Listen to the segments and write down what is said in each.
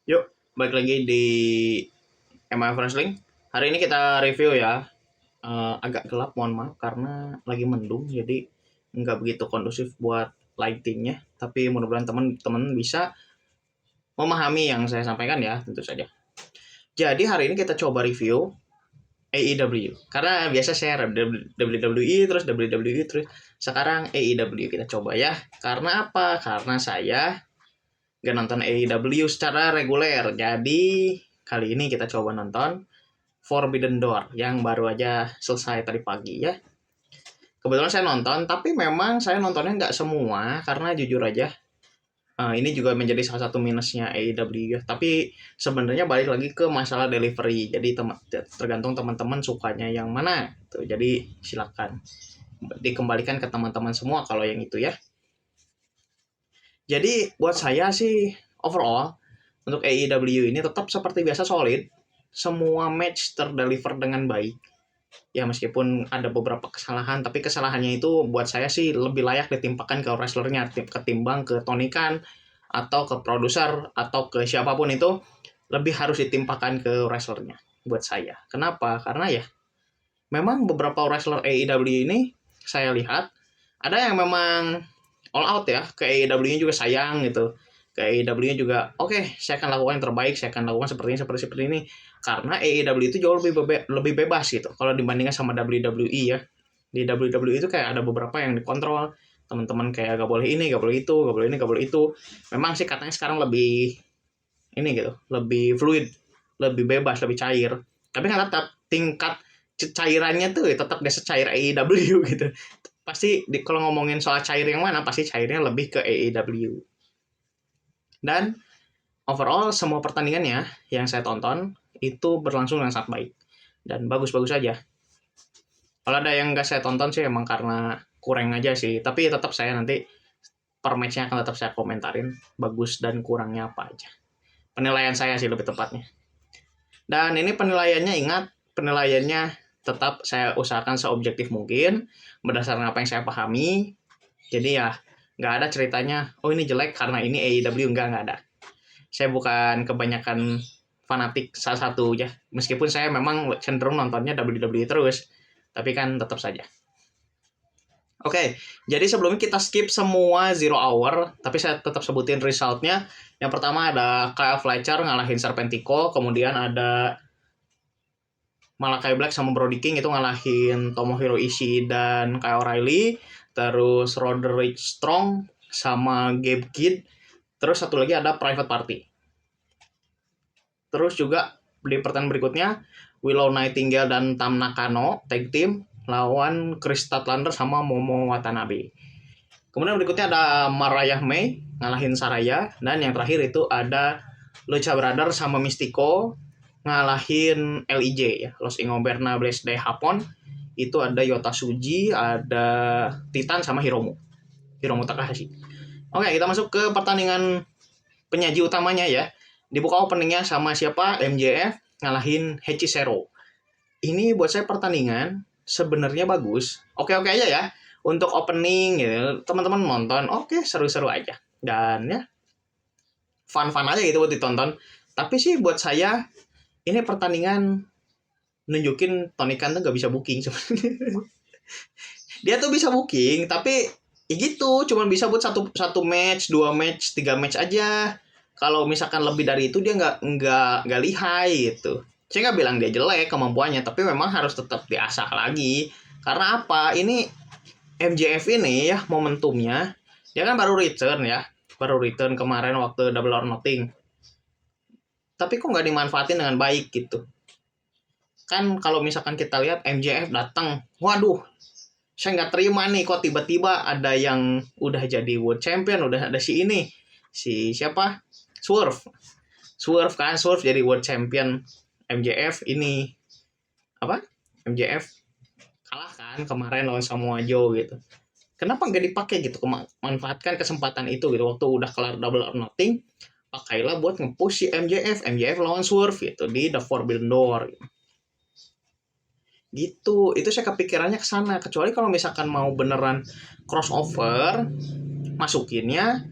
Yuk, balik lagi di MF Wrestling. Hari ini kita review ya. Agak gelap, mohon maaf karena lagi mendung, jadi nggak begitu kondusif buat lightingnya. Tapi mudah-mudahan teman-teman bisa memahami yang saya sampaikan ya, tentu saja. Jadi hari ini kita coba review AEW. Karena biasa saya WWE terus WWE terus sekarang AEW kita coba ya. Karena apa? Karena saya nggak nonton AEW secara reguler. Jadi kali ini kita coba nonton Forbidden Door yang baru aja selesai tadi pagi ya. Kebetulan saya nonton, tapi memang saya nontonnya nggak semua karena jujur aja ini juga menjadi salah satu minusnya AEW ya. Tapi sebenarnya balik lagi ke masalah delivery. Jadi tergantung teman-teman sukanya yang mana. Tuh, jadi silakan dikembalikan ke teman-teman semua kalau yang itu ya. Jadi buat saya sih overall untuk AEW ini tetap seperti biasa solid. Semua match terdeliver dengan baik. Ya meskipun ada beberapa kesalahan, tapi kesalahannya itu buat saya sih lebih layak ditimpakan ke wrestlernya ketimbang ke Tony Khan atau ke produser atau ke siapapun itu lebih harus ditimpakan ke wrestlernya buat saya. Kenapa? Karena ya memang beberapa wrestler AEW ini saya lihat ada yang memang all out ya ke AEW-nya juga sayang gitu. Ke AEW-nya juga oke, saya akan lakukan yang terbaik, saya akan lakukan seperti ini seperti ini karena AEW itu jauh lebih bebas gitu kalau dibandingkan sama WWE ya. Di WWE itu kayak ada beberapa yang dikontrol, teman-teman kayak gak boleh ini, gak boleh itu, gak boleh ini, gak boleh itu. Memang sih katanya sekarang lebih ini gitu, lebih fluid, lebih bebas, lebih cair. Tapi kan tetap tingkat cairannya tuh tetap gak secair AEW gitu. Pasti kalau ngomongin soal cair yang mana, pasti cairnya lebih ke AEW. Dan overall semua pertandingannya yang saya tonton itu berlangsung dengan sangat baik dan bagus-bagus aja. Kalau ada yang nggak saya tonton sih emang karena kurang aja sih, tapi tetap saya nanti per match-nya akan tetap saya komentarin bagus dan kurangnya apa aja. Penilaian saya sih lebih tepatnya. Dan ini penilaiannya, ingat, penilaiannya tetap saya usahakan seobjektif mungkin berdasarkan apa yang saya pahami. Jadi ya nggak ada ceritanya oh ini jelek karena ini AEW, nggak ada. Saya bukan kebanyakan fanatik salah satu ya, meskipun saya memang cenderung nontonnya WWE terus, tapi kan tetap saja. Oke, jadi sebelumnya kita skip semua Zero Hour, tapi saya tetap sebutin resultnya. Yang pertama ada Kyle Fletcher ngalahin Serpentico, kemudian ada Malakai Black sama Brody King itu ngalahin Tomohiro Ishii dan Kyle O'Reilly, terus Roderick Strong sama Gabe Kidd, terus satu lagi ada Private Party. Terus juga di pertandingan berikutnya Willow Nightingale dan Tam Nakano tag team lawan Chris Statlander sama Momo Watanabe. Kemudian berikutnya ada Mariah May ngalahin Saraya, dan yang terakhir itu ada Lucha Brothers sama Mystico ngalahin LIJ ya, Los Ingobernables de Japón. Itu ada Yota Tsuji, ada Titan sama Hiromu Takahashi. Oke, kita masuk ke pertandingan penyaji utamanya ya. Dibuka openingnya sama siapa? MJF ngalahin Hechicero. Ini buat saya pertandingan sebenarnya bagus. Oke-oke aja ya. Untuk opening gitu, teman-teman nonton, oke, seru-seru aja. Dan ya fun-fun aja gitu buat ditonton. Tapi sih buat saya ini pertandingan nunjukin Tony Khan tuh gak bisa booking sebenarnya. Dia tuh bisa booking, tapi ya gitu, cuma bisa buat satu match, 2 match, 3 match aja. Kalau misalkan lebih dari itu dia nggak lihai gitu. Saya nggak bilang dia jelek kemampuannya, tapi memang harus tetap diasah lagi. Karena apa? Ini MJF ini ya momentumnya, dia kan baru return kemarin waktu Double or Nothing. Tapi kok nggak dimanfaatin dengan baik gitu? Kan kalau misalkan kita lihat MJF datang, waduh, saya nggak terima nih kok tiba-tiba ada yang udah jadi world champion, udah ada si siapa? Swerve jadi world champion. MJF ini apa? MJF kalah kan kemarin lawan Samoa Joe gitu. Kenapa nggak dipakai gitu? Manfaatkan kesempatan itu gitu. Waktu udah kelar Double or Nothing, pakailah buat nge-push si MJF lawan Swerve gitu di The Forbidden Door gitu. Itu saya kepikirannya ke sana. Kecuali kalau misalkan mau beneran crossover, masukinnya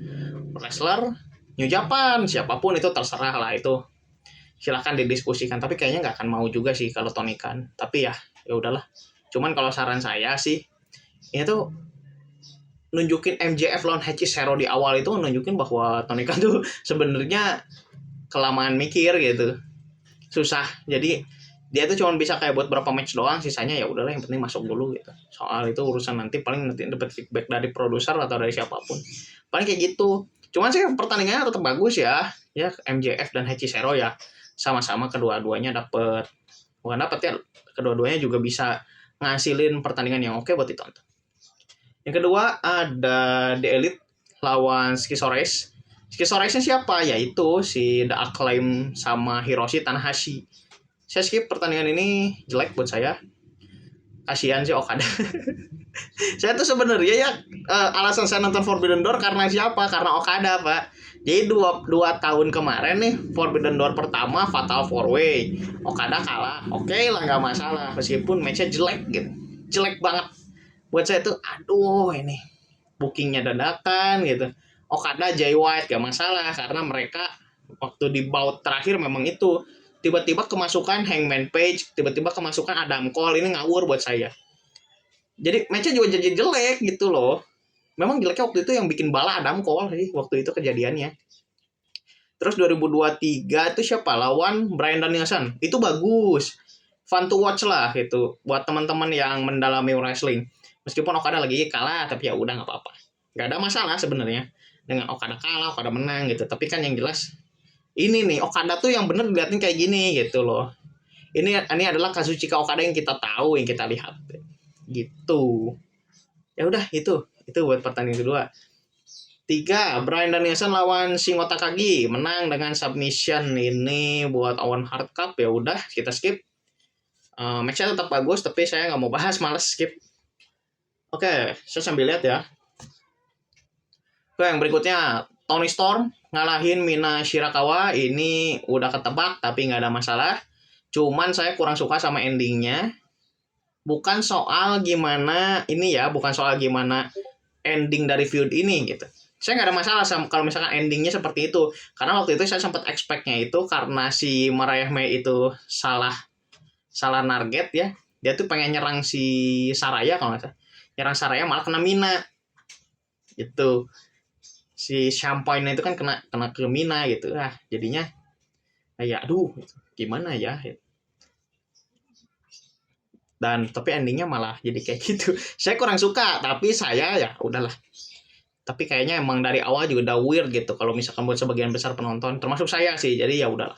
wrestler New Japan, siapapun itu terserah lah, itu silahkan didiskusikan, tapi kayaknya nggak akan mau juga sih kalau Tony Khan, tapi ya udahlah. Cuman kalau saran saya sih, ini tuh nunjukin MJF lawan Hechicero di awal itu nunjukin bahwa Tony Khan tuh sebenarnya kelamaan mikir gitu, susah. Jadi dia tuh cuma bisa kayak buat berapa match doang, sisanya ya udahlah yang penting masuk dulu gitu. Soal itu urusan nanti, paling nanti dapat feedback dari produser atau dari siapapun. Paling kayak gitu. Cuman sih pertandingannya tetap bagus ya. Ya MJF dan Hechicero ya sama-sama kedua-duanya dapet, bukan dapet ya, kedua-duanya juga bisa ngasilin pertandingan yang oke buat ditonton. Yang kedua ada The Elite lawan Schizoreis. Schizoreisnya siapa? Yaitu si The Acclaim sama Hiroshi Tanahashi. Saya skip pertandingan ini, jelek buat saya. Kasihan sih Okada. Saya tuh sebenarnya ya alasan saya nonton Forbidden Door karena siapa? Karena Okada, Pak. Jadi dua tahun kemarin nih Forbidden Door pertama Fatal 4-Way, Okada kalah. Oke lah, nggak masalah meskipun matchnya jelek gitu, jelek banget. Buat saya tuh aduh, ini bookingnya dadakan gitu. Okada Jay White gak masalah karena mereka waktu di bout terakhir memang itu tiba-tiba kemasukan Hangman Page, tiba-tiba kemasukan Adam Cole, ini ngawur buat saya. Jadi matchnya juga jadi jelek gitu loh. Memang jeleknya waktu itu yang bikin bala Adam Cole sih waktu itu kejadiannya. Terus 2023 itu siapa? Lawan Bryan Danielson. Itu bagus. Fun to watch lah gitu buat teman-teman yang mendalami wrestling. Meskipun Okada lagi kalah, tapi ya udah nggak apa-apa. Nggak ada masalah sebenarnya dengan Okada kalah, Okada menang gitu. Tapi kan yang jelas ini nih Okada tuh yang bener dilihatin kayak gini gitu loh. Ini adalah Kazuchika Okada yang kita tahu, yang kita lihat gitu. Ya udah itu buat pertandingan kedua. 3, Bryan Danielson lawan Shingo Takagi, menang dengan submission. Ini buat Owen Hart Cup, ya udah kita skip. Matchnya tetap bagus, tapi saya nggak mau bahas, males skip. Oke, saya sambil lihat ya. Oke, yang berikutnya Toni Storm ngalahin Mina Shirakawa. Ini udah ketebak, tapi nggak ada masalah. Cuman saya kurang suka sama endingnya. Bukan soal gimana ini ya, bukan soal gimana ending dari feud ini gitu. Saya nggak ada masalah sama kalau misalkan endingnya seperti itu, karena waktu itu saya sempat expect-nya itu karena si Mariah May itu salah target ya, dia tuh pengen nyerang si Saraya, kalau nggak salah nyerang Saraya malah kena Mina gitu. Si Champagne itu kan kena ke Mina gitu, jadinya ya aduh gimana ya. Dan tapi endingnya malah jadi kayak gitu. Saya kurang suka, tapi saya ya udahlah. Tapi kayaknya emang dari awal juga udah weird gitu kalau misalkan buat sebagian besar penonton, termasuk saya sih. Jadi ya udahlah.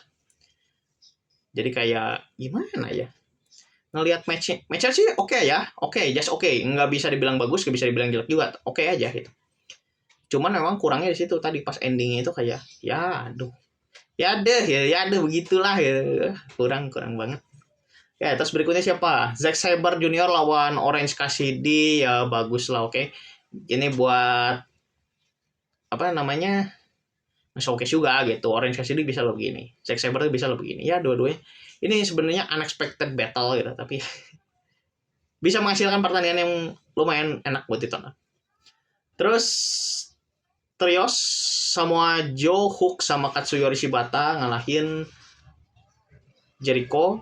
Jadi kayak gimana ya? Ngelihat matchnya sih oke ya. Oke, just oke. Nggak bisa dibilang bagus, nggak bisa dibilang jelek juga. Oke aja gitu. Cuman memang kurangnya di situ tadi pas endingnya itu kayak ya aduh. Ya deh begitulah ya. Kurang banget. Ya, terus berikutnya siapa? Zack Sabre Junior lawan Orange Cassidy, ya bagus lah, oke. Ini buat apa namanya? Showcase juga gitu. Orange Cassidy bisa lo begini, Zack Sabre bisa lo begini. Ya, dua-duanya. Ini sebenarnya unexpected battle gitu, tapi bisa menghasilkan pertandingan yang lumayan enak buat ditonton. Terus Trios Samoa Joe, Hook sama Katsuyori Shibata ngalahin Jericho,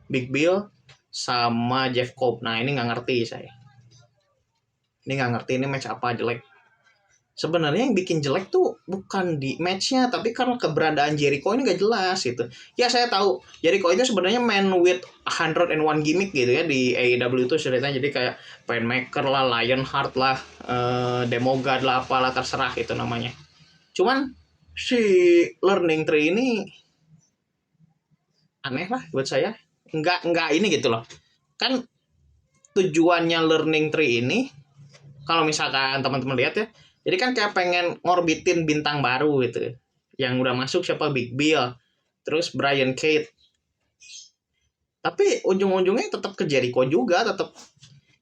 Big Bill, sama Jeff Cobb. Nah ini nggak ngerti saya. Ini match apa jelek. Sebenarnya yang bikin jelek tuh bukan di matchnya, tapi karena keberadaan Jericho ini nggak jelas gitu. Ya saya tahu Jericho itu sebenarnya man with 101 gimmick gitu ya di AEW itu ceritanya. Jadi kayak Painmaker lah, Lionheart lah, Demogod lah, apalah terserah itu namanya. Cuman si Learning Tree ini aneh lah buat saya. Nggak ini gitu loh. Kan tujuannya Learning Tree ini, kalau misalkan teman-teman lihat ya, jadi kan kayak pengen ngorbitin bintang baru gitu. Yang udah masuk siapa? Big Bill, terus Brian Cage. Tapi ujung-ujungnya tetap ke Jericho juga, tetap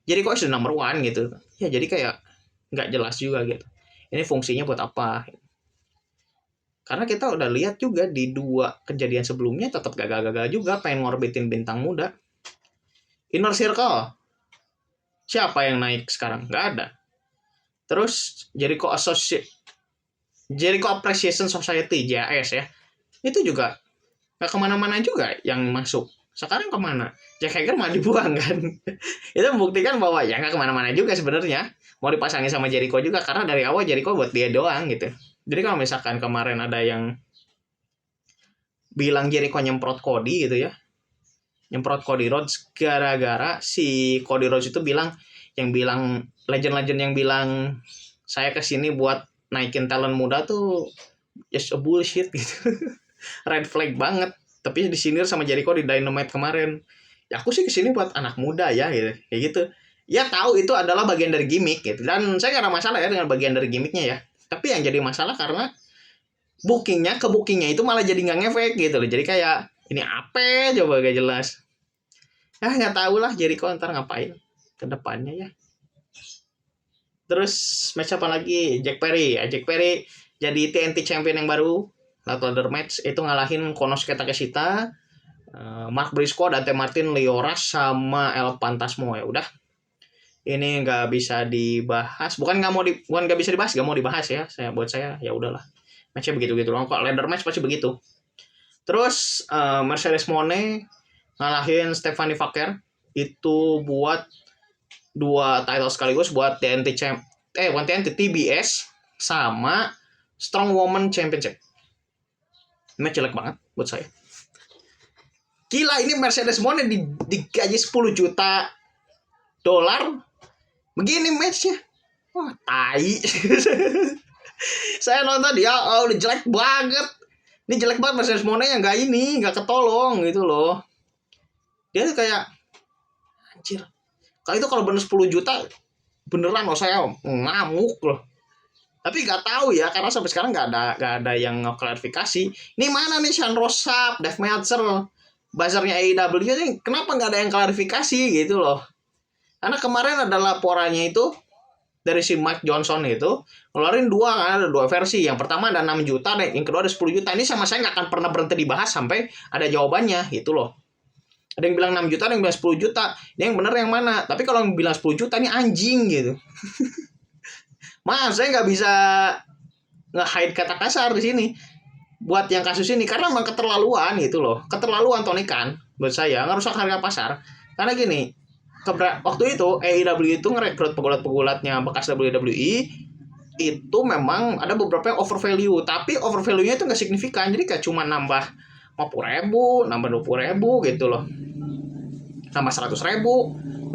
Jericho is the number one gitu. Ya jadi kayak nggak jelas juga gitu. Ini fungsinya buat apa? Karena kita udah lihat juga di 2 kejadian sebelumnya tetap gagal-gagal juga pengen ngorbitin bintang muda. Inner Circle, siapa yang naik sekarang? Nggak ada. Terus Jericho Appreciation Society JAS ya, itu juga nggak kemana-mana juga yang masuk. Sekarang kemana? Jack Hager mah dibuang kan. Itu membuktikan bahwa ya nggak kemana-mana juga sebenarnya. Mau dipasangin sama Jericho juga karena dari awal Jericho buat dia doang gitu. Jadi kalau misalkan kemarin ada yang bilang Jericho nyemprot Cody gitu ya, nyemprot Cody Rhodes gara-gara si Cody Rhodes itu bilang legend-legend yang bilang saya kesini buat naikin talent muda tuh just a bullshit gitu. Red flag banget. Tapi disindir sama Jericho di Dynamite kemarin. Ya aku sih kesini buat anak muda ya gitu. Kayak gitu. Ya tahu itu adalah bagian dari gimmick gitu. Dan saya gak ada masalah ya dengan bagian dari gimmicknya ya. Tapi yang jadi masalah karena bookingnya itu malah jadi nggak ngefek gitu loh. Jadi kayak ini apa coba gak jelas. Ya nggak tahu lah Jericho ntar ngapain ke depannya ya. Terus match apa lagi? Jack Perry. Ya, Jack Perry jadi TNT Champion yang baru. Ladder match itu ngalahin Konosuke Takeshita, Mark Briscoe, Dante Martin, Lio Rush, sama El Phantasmo ya udah. Ini nggak bisa dibahas. Bukan nggak bisa dibahas, nggak mau dibahas ya. Buat saya ya udahlah. Matchnya begitu-gitu loh. Kok ladder match pasti begitu. Terus Mercedes Moné ngalahin Stephanie Vaquer itu buat 2 title sekaligus buat bukan TNT TBS sama Strong Woman Championship. Match jelek banget buat saya. Gila ini Mercedes Moné digaji 10 juta dolar. Begini matchnya. Wah, tai. Saya nonton dia, udah jelek banget. Ini jelek banget Mercedes Moné yang nggak ketolong gitu loh. Dia tuh kayak anjir. Kalau bener 10 juta beneran loh saya ngamuk loh. Tapi nggak tahu ya karena sampai sekarang nggak ada yang klarifikasi. Ini mana nih Sean Rossap, Dave Meltzer, buzzernya AEW ini kenapa nggak ada yang klarifikasi gitu loh? Karena kemarin ada laporannya itu dari si Mike Johnson itu ngeluarin ada dua versi. Yang pertama ada 6 juta, yang kedua ada 10 juta. Ini sama saya nggak akan pernah berhenti dibahas sampai ada jawabannya gitu loh. Ada yang bilang 6 juta, ada yang bilang 10 juta. Ini yang benar yang mana? Tapi kalau yang bilang 10 juta ini anjing gitu. Maaf, saya nggak bisa nge-hide kata kasar di sini buat yang kasus ini karena memang keterlaluan gitu loh. Keterlaluan Tony Khan buat saya ngerusak harga pasar. Karena gini, waktu itu AEW itu ngerekrut pegulat-pegulatnya bekas WWE itu memang ada beberapa yang over value, tapi over value-nya itu nggak signifikan. Jadi kayak cuma nambah 50.000, nambah 20.000 gitu loh. Nambah 100.000,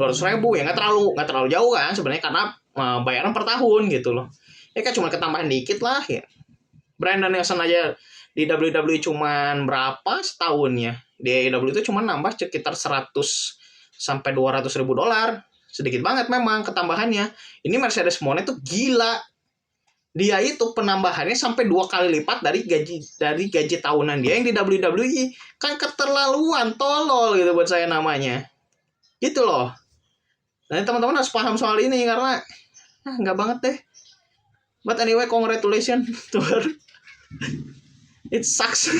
200.000 ya nggak terlalu jauh kan sebenarnya karena bayaran per tahun gitu loh. Ya kan cuma ketambahan dikit lah ya. Brandon Nelson aja di WWE cuman berapa setahunnya? Di AEW itu cuma nambah sekitar 100 sampai 200.000 dolar. Sedikit banget memang ketambahannya. Ini Mercedes Moné tuh gila. Dia itu penambahannya sampai 2 kali lipat dari gaji tahunan dia yang di WWE. Kan keterlaluan, tolol gitu buat saya namanya. Gitu loh. Dan teman-teman harus paham soal ini karena nggak banget deh. But anyway, congratulations to her. It sucks.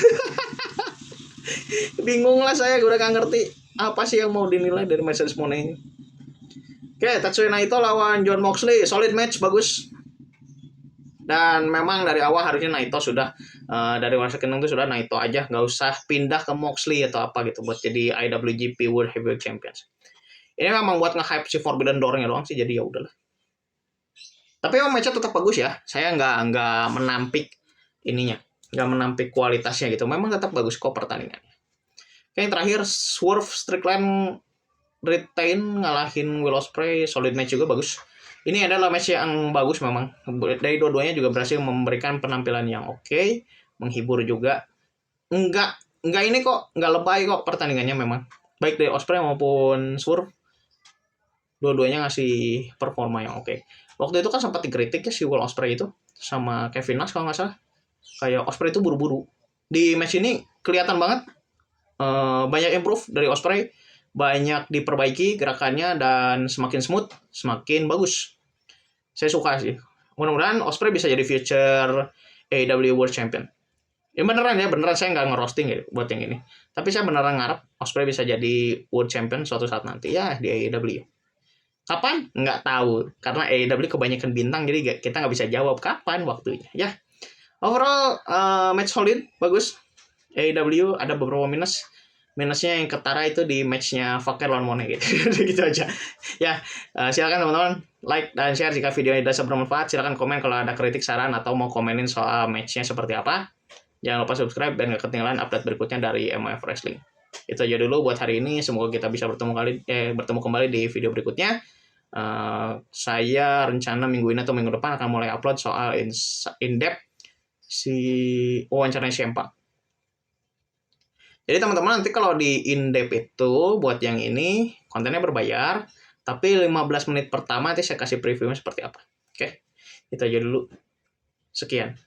Bingung lah saya, gue udah gak ngerti apa sih yang mau dinilai dari Mercedes Moné ini. Oke, Tetsuya Naito lawan Jon Moxley, solid match, bagus. Dan memang dari awal harusnya Naito sudah dari Wrestle Kingdom itu sudah Naito aja, nggak usah pindah ke Moxley atau apa gitu buat jadi IWGP World Heavyweight Champions. Ini memang buat nge-hype si Forbidden Door-nya doang sih, jadi ya udahlah. Tapi memang match-nya tetap bagus ya. Saya nggak menampik ininya, nggak menampik kualitasnya gitu. Memang tetap bagus kok pertandingannya. Oke, yang terakhir Swerve Strickland retain ngalahin Will Ospreay, solid match juga bagus. Ini adalah match yang bagus memang. Dari dua-duanya juga berhasil memberikan penampilan yang oke, menghibur juga. Enggak ini kok, enggak lebay kok pertandingannya memang. Baik dari Ospreay maupun Swerve, dua-duanya ngasih performa yang oke. Waktu itu kan sempat dikritik ya si Will Ospreay itu sama Kevin Nash kalau nggak salah. Kayak Ospreay itu buru-buru. Di match ini kelihatan banget banyak improve dari Ospreay. Banyak diperbaiki gerakannya dan semakin smooth, semakin bagus. Saya suka sih. Mudah-mudahan Ospreay bisa jadi future AEW World Champion. Ya beneran saya nggak ngerosting ya buat yang ini. Tapi saya beneran ngarep Ospreay bisa jadi World Champion suatu saat nanti ya di AEW. Kapan? Nggak tahu. Karena AEW kebanyakan bintang, jadi kita nggak bisa jawab kapan waktunya. Ya, Overall match solid, bagus. AEW ada beberapa minusnya yang ketara itu di matchnya Faker lawan Monet gitu. Gitu aja ya. Silakan teman-teman like dan share jika video ini dirasa bermanfaat. Silakan komen kalau ada kritik, saran, atau mau komenin soal matchnya seperti apa. Jangan lupa subscribe dan gak ketinggalan update berikutnya dari MOF Wrestling. Itu aja dulu buat hari ini. Semoga kita bisa bertemu kembali di video berikutnya. Saya rencana minggu ini atau minggu depan akan mulai upload soal in-depth si wawancaranya Ciampa. Jadi teman-teman nanti kalau di in-depth itu buat yang ini kontennya berbayar, tapi 15 menit pertama nanti saya kasih previewnya seperti apa. Oke, itu aja dulu. Sekian.